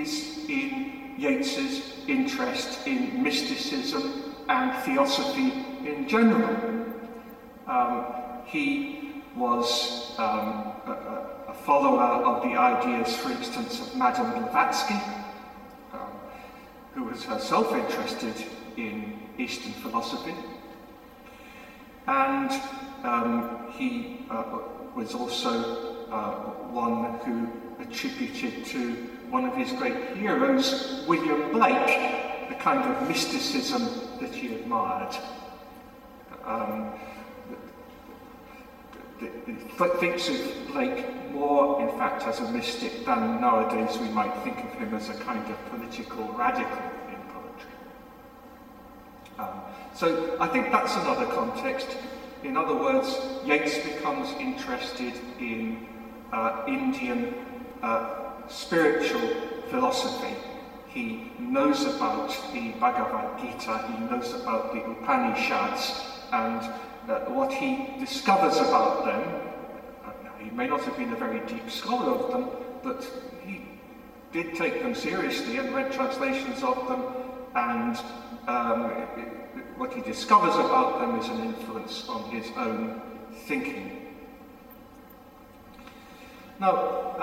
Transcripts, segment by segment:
is in Yeats's interest in mysticism and theosophy in general. He was a follower of the ideas, for instance, of Madame Blavatsky, who was herself interested in Eastern philosophy. And he was also one who attributed to one of his great heroes, William Blake, the kind of mysticism that he admired. Thinks of Blake more, in fact, as a mystic than nowadays we might think of him as a kind of political radical in poetry. So I think that's another context. In other words, Yeats becomes interested in Indian spiritual philosophy. He knows about the Bhagavad Gita, he knows about the Upanishads, and what he discovers about them, he may not have been a very deep scholar of them, but he did take them seriously and read translations of them, and what he discovers about them is an influence on his own thinking. Now,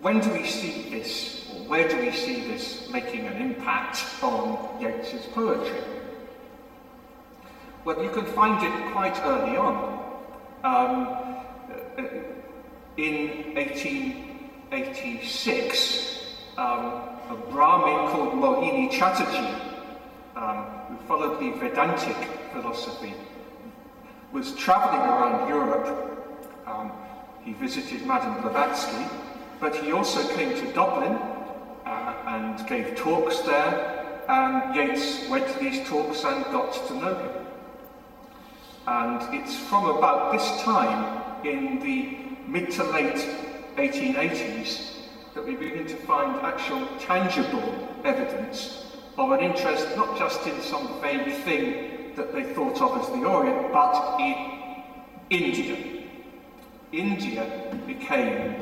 when do we see this, or where do we see this making an impact on Yeats's poetry? Well, you can find it quite early on. In 1886, a Brahmin called Mohini Chatterjee, who followed the Vedantic philosophy, was travelling around Europe. He visited Madame Blavatsky, but he also came to Dublin and gave talks there, and Yeats went to these talks and got to know him. And it's from about this time, in the mid to late 1880s, that we begin to find actual tangible evidence of an interest not just in some vague thing that they thought of as the Orient, but in India. India became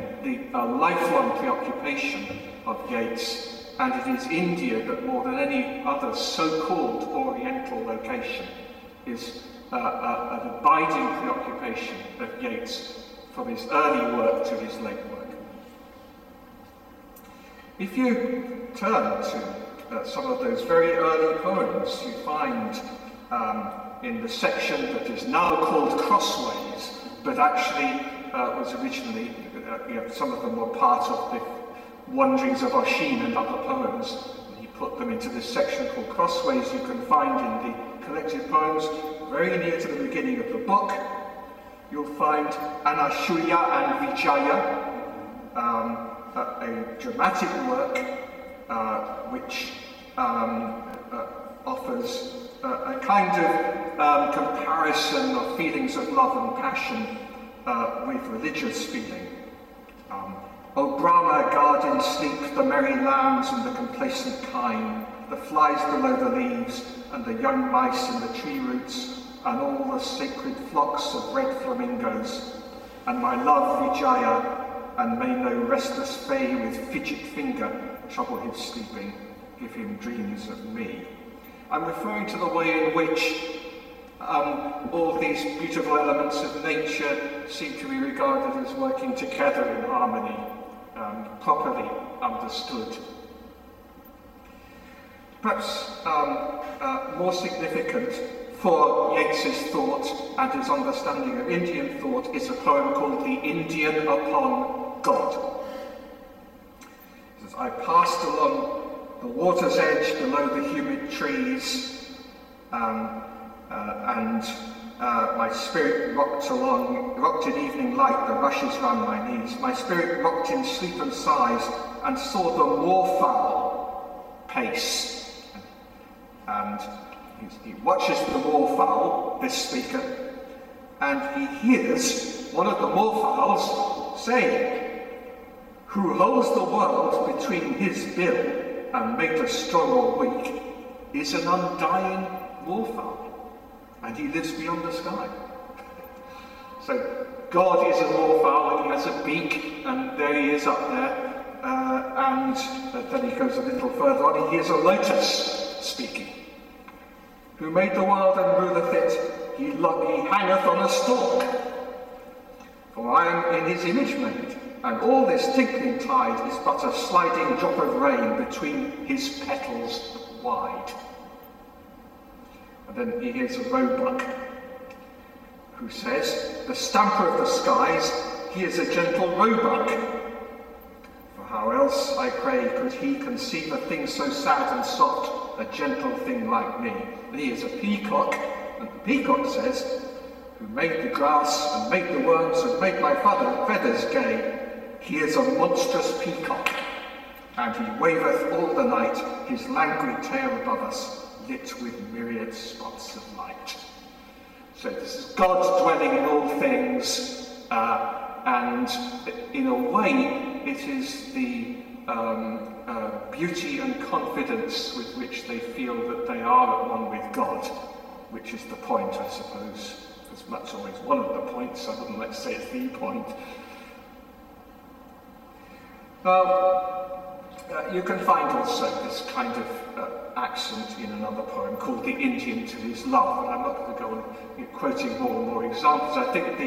a lifelong preoccupation of Yeats, and it is India that, more than any other so-called Oriental location, is an abiding preoccupation of Yeats from his early work to his late work. If you turn to some of those very early poems, you find in the section that is now called Crossways, but actually was originally, some of them were part of the Wanderings of Oisin and other poems. He put them into this section called Crossways. You can find in the collected poems, very near to the beginning of the book, you'll find Anasuya and Vijaya, a dramatic work which offers a kind of comparison of feelings of love and passion with religious feeling. O Brahma, guard in sleep the merry lambs and the complacent kine, the flies below the leaves, and the young mice in the tree roots, and all the sacred flocks of red flamingos, and my love Vijaya, and may no restless fay with fidget finger trouble his sleeping, give him dreams of me. I'm referring to the way in which all these beautiful elements of nature seem to be regarded as working together in harmony, properly understood. Perhaps more significant for Yeats's thought and his understanding of Indian thought is a poem called The Indian Upon God. It says, I passed along the water's edge below the humid trees, and my spirit rocked in evening light, the rushes round my knees. My spirit rocked in sleep and sighs, and saw the moorfowl pace. And he watches the moorfowl, this speaker, and he hears one of the moorfowls saying, who holds the world between his bill and made us strong or weak is an undying moorfowl, and he lives beyond the sky. So God is a moorfowl, and he has a beak, and there he is up there, and And then he goes a little further on, he hears a lotus speaking. Who made the world and ruleth it, he hangeth on a stalk. For I am in his image made, and all this tinkling tide is but a sliding drop of rain between his petals wide. And then he hears a roebuck, who says, the stamper of the skies, he is a gentle roebuck. For how else, I pray, could he conceive a thing so sad and soft, a gentle thing like me? And he is a peacock, and the peacock says, who made the grass, and made the worms, and made my feathers gay. He is a monstrous peacock, and he waveth all the night, his languid tail above us, lit with myriad spots of light. So this is God dwelling in all things, and in a way it is the beauty and confidence with which they feel that they are at one with God, which is the point, I suppose. As much always one of the points, I wouldn't like to say it's the point. Now, you can find also this kind of accent in another poem called The Indian to His Love, and I'm not going to go on quoting more and more examples. I think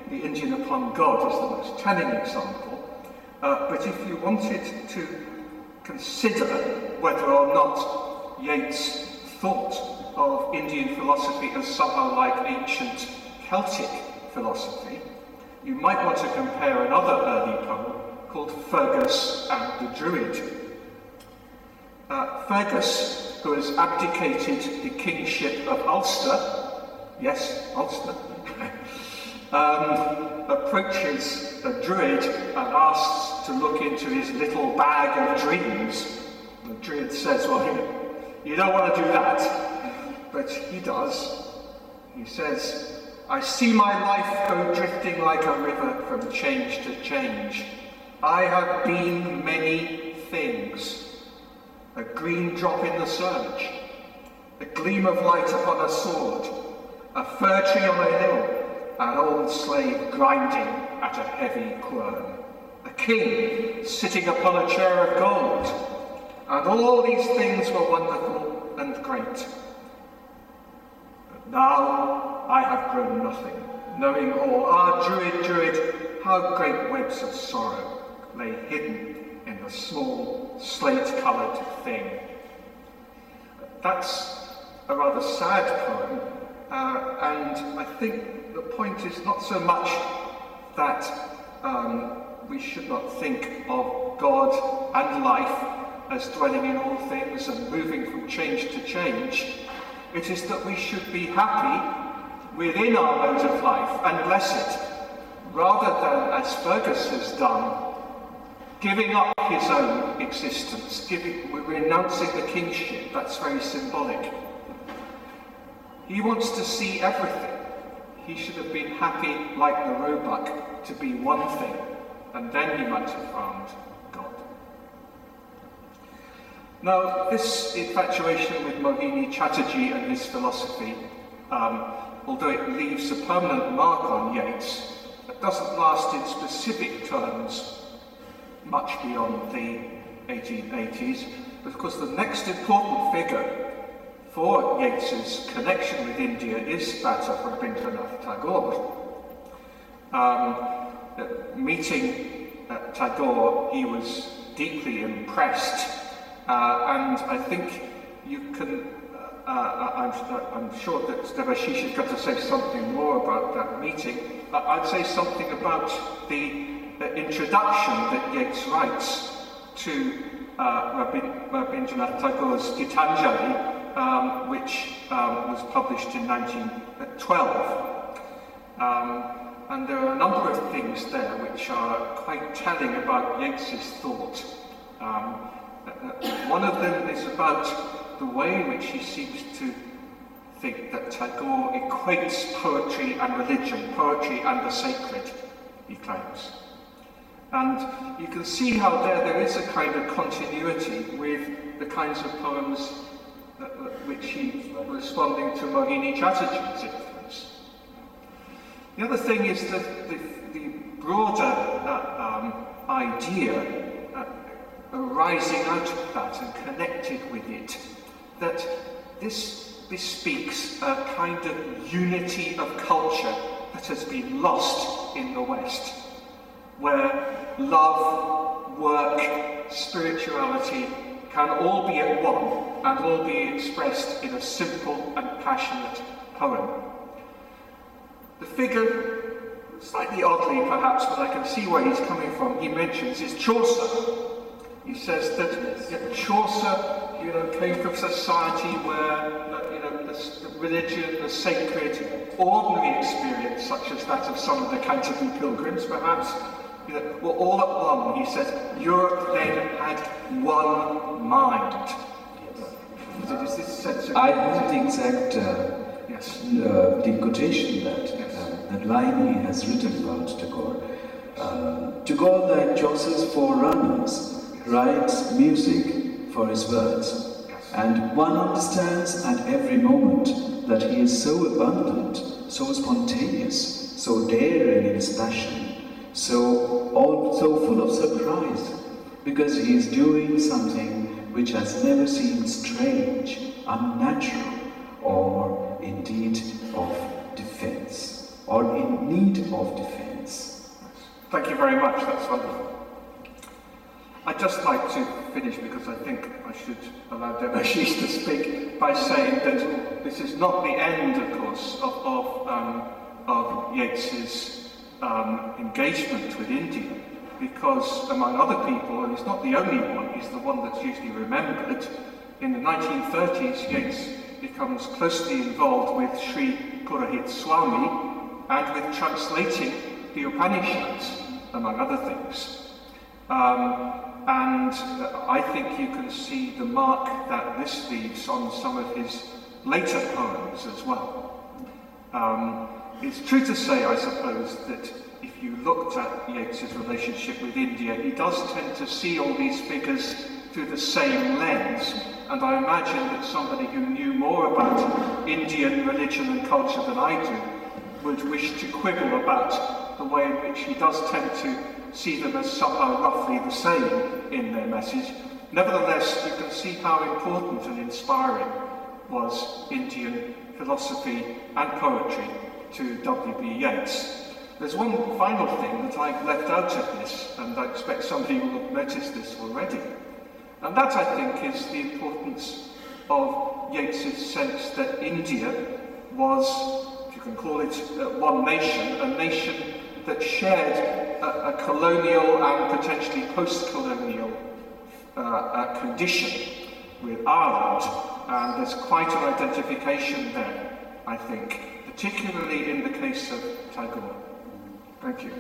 the Indian upon God is the most telling example, but if you wanted to consider whether or not Yeats thought of Indian philosophy as somehow like ancient Celtic philosophy, you might want to compare another early poem called Fergus and the Druid. Fergus, who has abdicated the kingship of Ulster, yes, Ulster, approaches a druid and asks to look into his little bag of dreams. The druid says, well, you don't want to do that, but he does. He says, I see my life go drifting like a river from change to change. I have been many things. A green drop in the surge, a gleam of light upon a sword, a fir tree on a hill, an old slave grinding at a heavy quern, a king sitting upon a chair of gold, and all these things were wonderful and great. But now I have grown nothing, knowing all. Ah, Druid, Druid, how great webs of sorrow lay hidden in the small, slate-coloured thing. That's a rather sad poem, and I think the point is not so much that we should not think of God and life as dwelling in all things and moving from change to change. It is that we should be happy within our mode of life and bless it, rather than, as Fergus has done, giving up his own existence, renouncing the kingship. That's very symbolic. He wants to see everything. He should have been happy, like the roebuck, to be one thing, and then he might have found God. Now, this infatuation with Mohini Chatterjee and his philosophy, although it leaves a permanent mark on Yeats, it doesn't last in specific terms much beyond the 1880s, but of course the next important figure for Yeats's connection with India is that of Rabindranath Tagore. Meeting Tagore, he was deeply impressed, and I think you can, I'm sure that Devashish is going to say something more about that meeting. I'd say something about the introduction that Yeats writes to Rabindranath Tagore's Gitanjali, which was published in 1912. And there are a number of things there which are quite telling about Yeats's thought. One of them is about the way in which he seems to think that Tagore equates poetry and religion, poetry and the sacred, he claims. And you can see how there is a kind of continuity with the kinds of poems which he's responding to Mohini Chatterjee's influence. The other thing is that the broader idea arising out of that and connected with it, that this bespeaks a kind of unity of culture that has been lost in the West, where love, work, spirituality can all be at one and all be expressed in a simple and passionate poem. The figure, slightly oddly perhaps, but I can see where he's coming from, he mentions is Chaucer. He says that Chaucer, came from society where, the religion, the sacred, ordinary experience, such as that of some of the Canterbury Pilgrims, perhaps, were all at one. He says Europe then had one mind. Is this sense of I have the exact the quotation that line he has written about Tagore. Tagore, like Chaucer's forerunners, writes music for his words, and one understands at every moment that he is so abundant, so spontaneous, so daring in his passion, so full of surprise, because he is doing something which has never seemed strange, unnatural, or indeed of defense, or in need of defense. Thank you very much, that's wonderful. I'd just like to finish, because I think I should allow Debashish to speak, by saying that this is not the end, of course, of Yeats's engagement with India, because among other people, and he's not the only one, he's the one that's usually remembered, in the 1930s Yeats becomes closely involved with Sri Purohit Swami and with translating the Upanishads, among other things. And I think you can see the mark that this leaves on some of his later poems as well. It's true to say, I suppose, that if you looked at Yeats's relationship with India, he does tend to see all these figures through the same lens, and I imagine that somebody who knew more about Indian religion and culture than I do would wish to quibble about the way in which he does tend to see them as somehow roughly the same in their message. Nevertheless, you can see how important and inspiring was Indian philosophy and poetry to W.B. Yeats. There's one final thing that I've left out of this, and I expect somebody will have noticed this already. And that, I think, is the importance of Yeats's sense that India was, if you can call it one nation, a nation that shared a colonial and potentially post-colonial condition with Ireland, and there's quite an identification there, I think, particularly in the case of Tagore. Thank you.